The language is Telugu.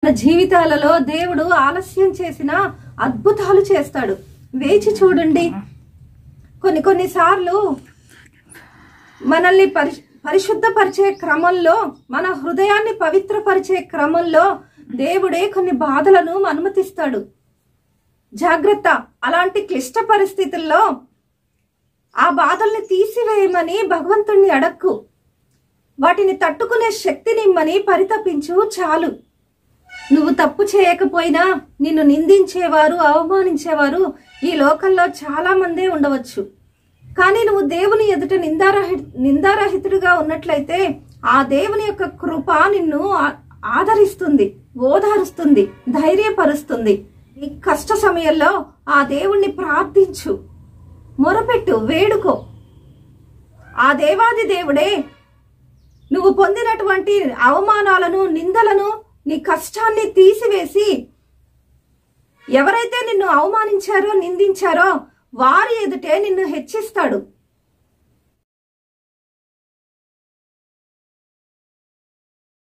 మన జీవితాలలో దేవుడు ఆలస్యం చేసిన అద్భుతాలు చేస్తాడు. వేచి చూడండి. కొన్నిసార్లు మనల్ని పరిశుద్ధపరిచే క్రమంలో, మన హృదయాన్ని పవిత్రపరిచే క్రమంలో దేవుడే కొన్ని బాధలను అనుమతిస్తాడు. జాగ్రత్త. అలాంటి క్లిష్ట పరిస్థితుల్లో ఆ బాధల్ని తీసివేయమని భగవంతుణ్ణి అడక్కు. వాటిని తట్టుకునే శక్తినిమ్మని పరితపించు చాలు. నువ్వు తప్పు చేయకపోయినా నిన్ను నిందించేవారు, అవమానించేవారు ఈ లోకంలో చాలా మందే ఉండవచ్చు. కానీ నువ్వు దేవుని ఎదుట నిందారహితుడిగా ఉన్నట్లయితే ఆ దేవుని యొక్క కృప నిన్ను ఆదరిస్తుంది, ఓదారుస్తుంది, ధైర్యపరుస్తుంది. ఈ కష్ట సమయంలో ఆ దేవుణ్ణి ప్రార్థించు, మొరపెట్టు, వేడుకో. ఆ దేవాది దేవుడే నువ్వు పొందినటువంటి అవమానాలను, నిందలను, నీ కష్టాన్ని తీసివేసి ఎవరైతే నిన్ను అవమానించారో, నిందించారో వారి ఎదుటే నిన్ను హెచ్చిస్తాడు.